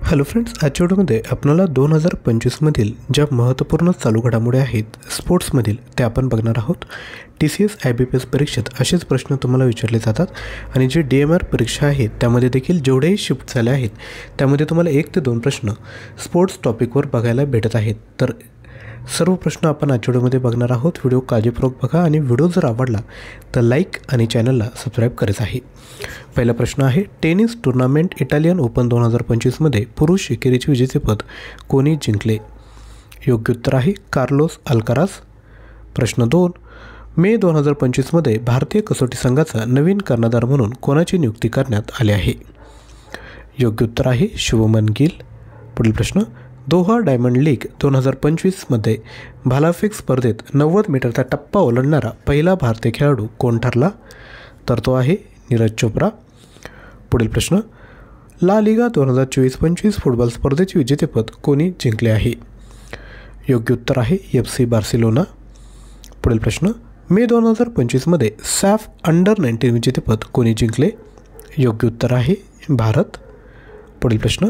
Hello friends, आजच्या व्हिडिओमध्ये आपल्याला 2025मधील ज्या महत्त्वपूर्ण चालू घडामोडी आहेत स्पोर्ट्समधील त्या आपण बघणार आहोत। TCS IBPS परीक्षेत असेच प्रश्न तुम्हाला विचारले जातात आणि जे DMR परीक्षा आहेत त्यामध्ये देखील जेवढेही शिफ्ट झाले आहेत त्यामध्ये तुम्हाला 1 ते 2 प्रश्न स्पोर्ट्स टॉपिकवर बघायला भेटत आहेत। तर सर्व प्रश्न आपण आजच्या व्हिडिओमध्ये बघणार आहोत। व्हिडिओ काळजीपूर्वक बघा आणि व्हिडिओ जर आवडला तर लाईक आणि चॅनलला सबस्क्राईब करायचं आहे। पहिला प्रश्न आहे, टेनिस टूर्नामेंट इटालियन ओपन 2025मध्ये पुरुष एकेरीचे विजेतेपद कोणी जिंकले? योग्य उत्तर आहे कार्लोस अल्काराज। प्रश्न 2, मे 2025मध्ये भारतीय कसोटी संघाचा नवीन कर्णधार म्हणून कोणाची नियुक्ती करण्यात आली आहे? योग्य उत्तर आहे शुभमन गिल। पुढील प्रश्न, दोहा डायमंड लीग 2025मध्ये भालाफेक स्पर्धेत 90 मीटरचा टप्पा ओलांडणारा पहिला भारतीय खेळाडू कोण ठरला? तर तो आहे नीरज चोप्रा। पुढील प्रश्न, ला लिगा 2024-25 फुटबॉल स्पर्धेचे विजेतेपद कोणी जिंकले आहे? योग्य उत्तर आहे FC बार्सिलोना। पुढील प्रश्न, मे 2025मध्ये सॅफ अंडर-19 विजेतेपद कोणी जिंकले? योग्य उत्तर आहे भारत। पुढील प्रश्न,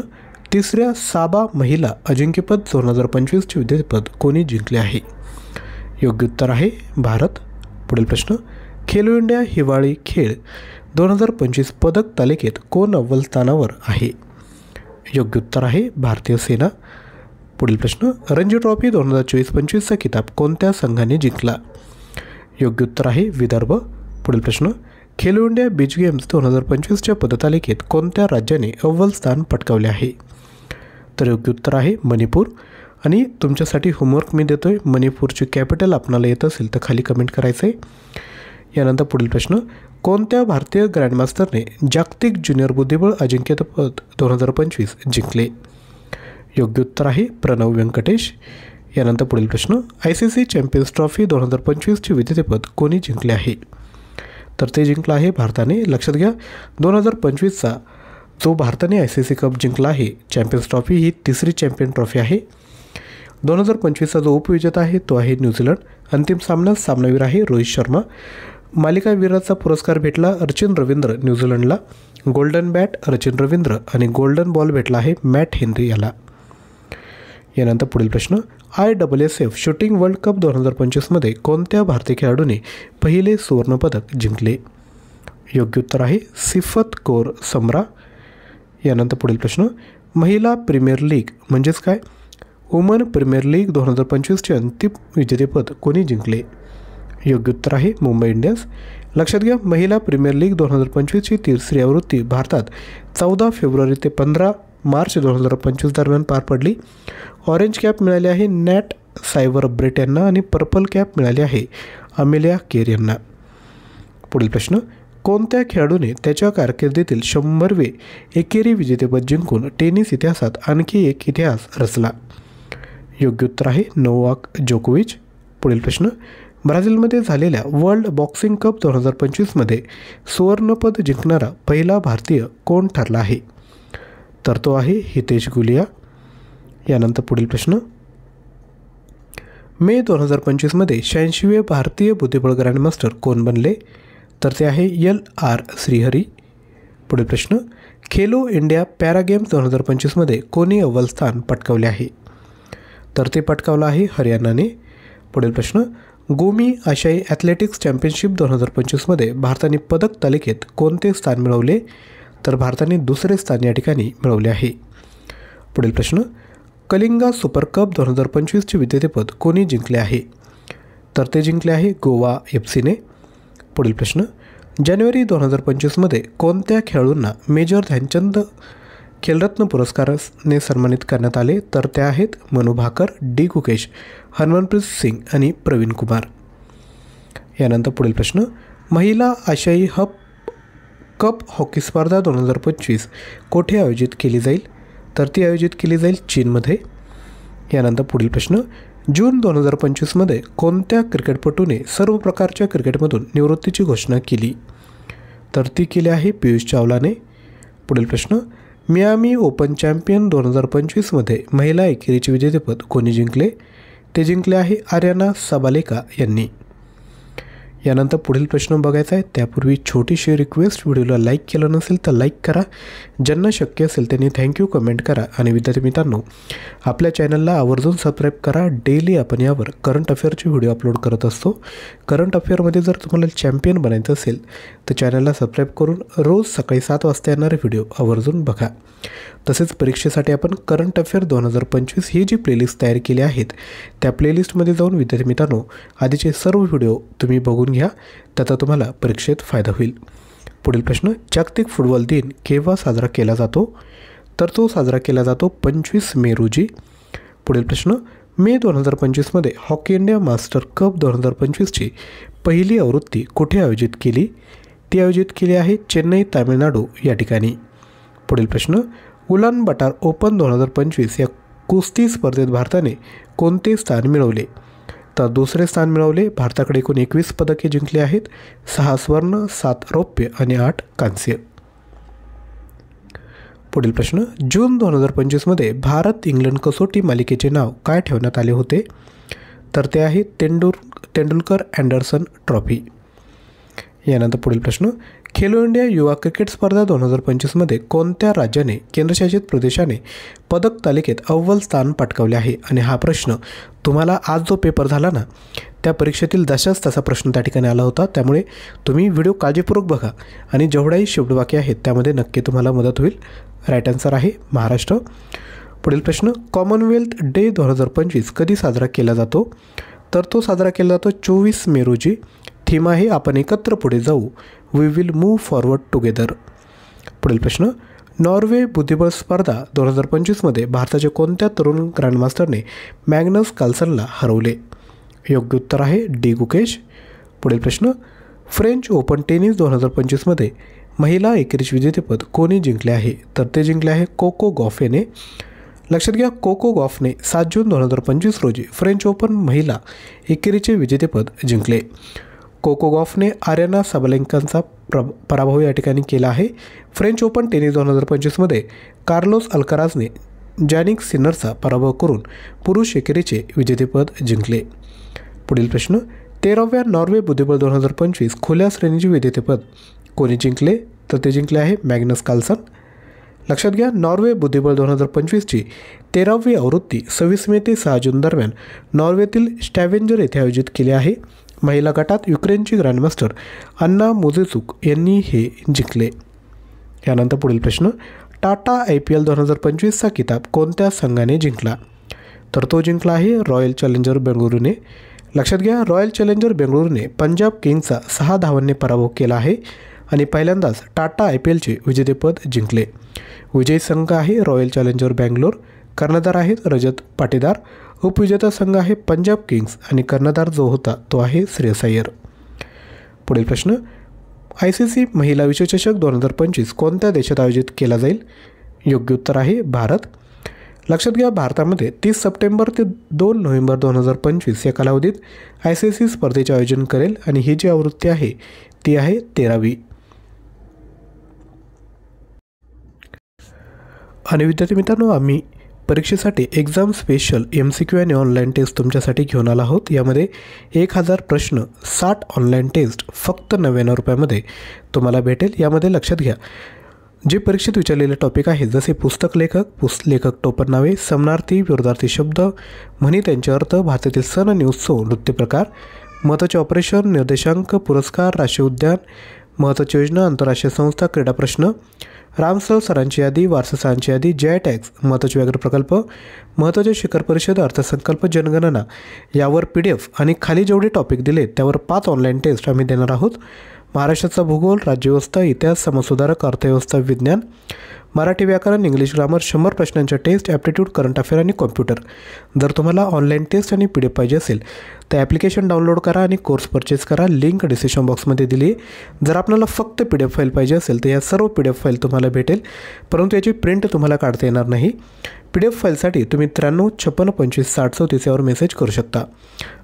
तिसऱ्या साबा महिला अजिंक्यपद 2025चे विजेतेपद कोणी जिंकले आहे? योग्य उत्तर आहे भारत। पुढील प्रश्न, खेलो इंडिया हिवाळी खेळ 2025 पदक तालिकेत कोण अव्वल स्थानावर आहे? योग्य उत्तर आहे भारतीय सेना। पुढील प्रश्न, रणजी ट्रॉफी 2024-25चा किताब कोणत्या संघाने जिंकला? योग्य उत्तर आहे विदर्भ। पुढील प्रश्न, खेलो इंडिया बीच गेम्स 2025च्या पदतालिकेत कोणत्या राज्याने अव्वल स्थान पटकावले आहे? तर योग्य उत्तर आहे मणिपूर। आणि तुमच्यासाठी होमवर्क मी देतोय, मणिपूरची कॅपिटल आपणाला येत असेल तर खाली कमेंट करायचं आहे। यानंतर पुढील प्रश्न, कोणत्या भारतीय ग्रँडमास्टरने जागतिक ज्युनियर बुद्धिबळ अजिंक्यपद 2025 जिंकले? योग्य उत्तर आहे प्रणव व्यंकटेश। यानंतर पुढील प्रश्न, ICC चॅम्पियन्स ट्रॉफी 2025चे विजेतेपद कोणी जिंकले आहे? तर ते जिंकलं आहे भारताने। लक्षात घ्या, 2025चा जो भारताने ICC कप जिंकला आहे चॅम्पियन्स ट्रॉफी ही तिसरी चॅम्पियन ट्रॉफी आहे। 2025चा जो उपविजेता आहे तो आहे न्यूझीलंड। अंतिम सामन्यात सामनावीर आहे रोहित शर्मा। मालिकावीराचा पुरस्कार भेटला अर्चिन रवींद्र न्यूझीलंडला। गोल्डन बॅट अर्चिन रवींद्र आणि गोल्डन बॉल भेटला आहे मॅट हेनरी याला। यानंतर पुढील प्रश्न, ISSF शूटिंग वर्ल्ड कप 2025मध्ये कोणत्या भारतीय खेळाडूने पहिले सुवर्णपदक जिंकले? योग्य उत्तर आहे सिफत कौर समरा। यानंतर पुढील प्रश्न, महिला प्रीमियर लीग म्हणजेच काय? वुमन प्रीमियर लीग 2025चे अंतिम विजेतेपद कोणी जिंकले? योग्य उत्तर आहे मुंबई इंडियन्स। लक्षात घ्या, महिला प्रीमियर लीग 2025ची तिसरी आवृत्ती भारतात 14 फेब्रुवारी ते 15 मार्च 2025 दरम्यान पार पडली। ऑरेंज कॅप मिळाली आहे नॅट सायवर ब्रेट यांना आणि पर्पल कॅप मिळाली आहे अमेलिया केर यांना। पुढील प्रश्न, कोणत्या खेळाडूने त्याच्या कारकिर्दीतील 100वे एकेरी विजेतेपद जिंकून टेनिस इतिहासात आणखी एक इतिहास रचला? योग्य उत्तर आहे नोवाक जोकोविच। पुढील प्रश्न, ब्राझीलमध्ये झालेल्या वर्ल्ड बॉक्सिंग कप 2025मध्ये सुवर्णपद जिंकणारा पहिला भारतीय कोण ठरला आहे? तर तो आहे हितेश गुलिया। यानंतर पुढील प्रश्न, मे 2025मध्ये 86वे भारतीय बुद्धिबळ ग्रँडमास्टर कोण बनले? तर ते आहे LR श्रीहरी। पुढील प्रश्न, खेलो इंडिया पॅरा गेम्स 2025मध्ये कोणी अव्वल स्थान पटकावले आहे? तर ते पटकावलं आहे हरियाणाने। पुढील प्रश्न, गोमी आशियाई ॲथलेटिक्स चॅम्पियनशिप 2025मध्ये भारताने पदक तालिकेत कोणते स्थान मिळवले? तर भारताने दुसरे स्थान या ठिकाणी मिळवले आहे। पुढील प्रश्न, कलिंगा सुपर कप 2025चे विजेतेपद कोणी जिंकले आहे? तर ते जिंकले आहे गोवा FCने। पुढील प्रश्न, जानेवारी 2025मध्ये कोणत्या खेळाडूंना मेजर ध्यानचंद खेलरत्न पुरस्काराने सन्मानित करण्यात आले? तर ते आहेत मनू भाकर, D गुकेश, हरमनप्रीत सिंग आणि प्रवीण कुमार। यानंतर पुढील प्रश्न, महिला आशियाई कप हॉकी स्पर्धा 2025 कोठे आयोजित केली जाईल? तर ती आयोजित केली जाईल चीनमध्ये। यानंतर पुढील प्रश्न, जून 2025मध्ये कोणत्या क्रिकेटपटूने सर्व प्रकारच्या क्रिकेटमधून निवृत्तीची घोषणा केली? तर ती केली आहे पियुष चावलाने। पुढील प्रश्न, मियामी ओपन चॅम्पियन 2025मध्ये महिला एकेरीचे विजेतेपद कोणी जिंकले? ते जिंकले आहे आर्याना साबालेका यांनी। यानंतर पुढील प्रश्न बघायचा आहे. त्यापूर्वी छोटीशी रिक्वेस्ट, व्हिडिओला लाईक केलं नसेल तर लाईक करा, ज्यांना शक्य असेल त्यांनी थँक्यू कमेंट करा. आणि विद्यार्थी मित्रांनो, आपल्या चॅनलला आवर्जून सबस्क्राईब करा. डेली आपण यावर करंट अफेअरचे व्हिडिओ अपलोड करत असतो. करंट अफेअरमध्ये जर तुम्हाला चॅम्पियन बनायचं असेल तर चॅनलला सबस्क्राईब करून रोज सकाळी 7 वाजता येणारे व्हिडिओ आवर्जून बघा. तसेच परीक्षेसाठी आपण करंट अफेअर 2025 ही जी प्लेलिस्ट तयार केली आहेत त्या प्लेलिस्टमध्ये जाऊन विद्यार्थी मित्रांनो आधीचे सर्व व्हिडिओ तुम्ही बघून घ्या, त्याचा तुम्हाला परीक्षेत फायदा होईल. पुढील प्रश्न, जागतिक फुटबॉल दिन केव्हा साजरा केला जातो? तर तो साजरा केला जातो 25 मे रोजी. पुढील प्रश्न, मे 2025मध्ये हॉकी इंडिया मास्टर कप 2025ची पहिली आवृत्ती कुठे आयोजित केली? ती आयोजित केली आहे चेन्नई, तामिळनाडू या ठिकाणी. पुढील प्रश्न, उलान बाटार ओपन 2025 या कुस्ती स्पर्धेत भारताने कोणते स्थान मिळवले? तर दुसरे स्थान मिळवले. भारताकडे एकूण 21 पदके जिंकली आहेत, 6 स्वर्ण, 7 रौप्य आणि 8 कांस्य. पुढील प्रश्न, जून 2025मध्ये भारत इंग्लंड कसोटी मालिकेचे नाव काय ठेवण्यात आले होते? तर ते आहे तेंडुलकर अँडरसन ट्रॉफी. यानंतर पुढील प्रश्न, खेलो इंडिया युवा क्रिकेट स्पर्धा 2025मध्ये कोणत्या राज्याने, केंद्रशासित प्रदेशाने पदक तालिकेत अव्वल स्थान पटकावले आहे? आणि हा प्रश्न तुम्हाला आज जो पेपर झाला ना त्या परीक्षेतील जशाच तसा प्रश्न त्या ठिकाणी आला होता. त्यामुळे तुम्ही व्हिडिओ काळजीपूर्वक बघा आणि जेवढाही शब्दवाक्य आहेत त्यामध्ये नक्की तुम्हाला मदत होईल. राईट आन्सर आहे महाराष्ट्र. पुढील प्रश्न, कॉमनवेल्थ डे 2025 कधी साजरा केला जातो? तर तो साजरा केला जातो 24 मे रोजी. थीम आहे आपण एकत्र पुढे जाऊ, we will move forward together. पुढील प्रश्न, नॉर्वे बुद्धिबळ स्पर्धा 2025मध्ये भारताच्या कोणत्या तरुण ग्रँडमास्टरने मॅग्नस कार्लसनला हरवले? योग्य उत्तर आहे डी गुकेश. पुढील प्रश्न, फ्रेंच ओपन टेनिस 2025मध्ये महिला एकेरीचे विजेतेपद कोणी जिंकले आहे? तर ते जिंकले आहे कोको गॉफ याने. लक्षात घ्या, कोको गॉफने 7 जून 2025 रोजी फ्रेंच ओपन महिला एकेरीचे विजेतेपद जिंकले. कोको गॉफने आर्याना साबालेंकाचा पराभव या ठिकाणी केला आहे. फ्रेंच ओपन टेनिस 2025मध्ये कार्लोस अल्काराजने जॅनिक सिनरचा पराभव करून पुरुष एकेरीचे विजेतेपद जिंकले. पुढील प्रश्न, 13व्या नॉर्वे बुद्धिबळ 2025 खुल्या श्रेणीचे विजेतेपद कोणी जिंकले? तर ते जिंकले आहे मॅग्नस कार्लसन. लक्षात घ्या, नॉर्वे बुद्धिबळ 2025ची 13वी आवृत्ती 26 मे ते 6 जून दरम्यान नॉर्वेतील स्टॅव्हेंजर येथे आयोजित केली आहे. महिला गटात युक्रेनची ग्रँडमास्टर अन्ना मोजेचुक यांनी हे जिंकले. यानंतर पुढील प्रश्न, टाटा IPL 2025चा किताब कोणत्या संघाने जिंकला? तर तो जिंकला आहे रॉयल चॅलेंजर बेंगळुरूने. लक्षात घ्या, रॉयल चॅलेंजर बेंगळुरूने पंजाब किंग्सचा 6 धावांनी पराभव केला आहे आणि पहिल्यांदाच टाटा IPLचे विजेतेपद जिंकले. विजयी संघ आहे रॉयल चॅलेंजर बँगलोर, कर्णधार आहेत रजत पाटीदार. उपविजेता संघ आहे पंजाब किंग्स आणि कर्णधार जो होता तो आहे श्रेयस अय्यर. पुढील प्रश्न, ICC महिला विश्वचषक 2025 कोणत्या देशात आयोजित केला जाईल? योग्य उत्तर आहे भारत. लक्षात घ्या, भारतामध्ये 30 सप्टेंबर ते 2 नोव्हेंबर 2025 या कालावधीत ICC स्पर्धेचे आयोजन करेल आणि ही जी आवृत्ती आहे ती आहे 13वी. आणि विद्यार्थी मित्रांनो, आम्ही परीक्षेसाठी एक्झाम स्पेशल MCQ आणि ऑनलाईन टेस्ट तुमच्यासाठी घेऊन आला आहोत. यामध्ये 1000 प्रश्न, 60 ऑनलाईन टेस्ट फक्त 99 रुपयामध्ये तुम्हाला भेटेल. यामध्ये लक्षात घ्या, जे परीक्षेत विचारलेले टॉपिक आहे जसे पुस्तक लेखक टोपण नावे, समानार्थी विरोधार्थी शब्द, म्हणी त्यांचे अर्थ, भारतातील सण आणि उत्सव, नृत्य प्रकार, महत्त्वाचे ऑपरेशन, निर्देशांक, पुरस्कार, राष्ट्रीय उद्यान, महत्त्वाची योजना, आंतरराष्ट्रीय संस्था, क्रीडा प्रश्न, रामसर सरांची यादी, वारसा सरांची यादी, GI टॅक्स, महत्त्वाचे व्याघ्र प्रकल्प, महत्त्वाचे शिखर परिषद, अर्थसंकल्प, जनगणना यावर PDF आणि खाली जेवढे टॉपिक दिले त्यावर 5 ऑनलाईन टेस्ट आम्ही देणार आहोत. महाराष्ट्राचा भूगोल, राज्यव्यवस्था, इतिहास, समाजसुधारक, अर्थव्यवस्था, विज्ञान, मराठी व्याकरण, इंग्लिश ग्रामर, 100 प्रश्नांच्या टेस्ट, ॲप्टिट्यूड, करंट अफेअर आणि कॉम्प्युटर. जर तुम्हाला ऑनलाईन टेस्ट आणि PDF पाहिजे असेल तर ॲप्लिकेशन डाउनलोड करा आणि कोर्स परचेस करा. लिंक डिस्क्रिप्शन बॉक्समध्ये दिली आहे. जर आपल्याला फक्त PDF फाईल पाहिजे असेल तर या सर्व PDF फाईल तुम्हाला भेटेल, परंतु याची प्रिंट तुम्हाला काढता येणार नाही. PDF फाईलसाठी तुम्ही 93 56 25 60 34 यावर मेसेज करू शकता.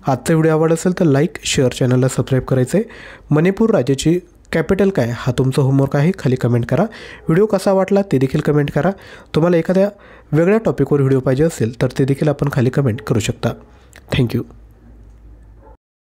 आजचा व्हिडिओ आवडला असेल तर लाईक, शेअर, चॅनलला सबस्क्राईब करायचं आहे. मणिपूर राज्याची कॅपिटल काय हा तुमचा होमवर्क आहे, खाली कमेंट करा. व्हिडिओ कसा वाटला ते देखील कमेंट करा. तुम्हाला एखाद्या वेगळ्या टॉपिकवर व्हिडिओ पाहिजे असेल तर ते देखील आपण खाली कमेंट करू शकता. थँक्यू.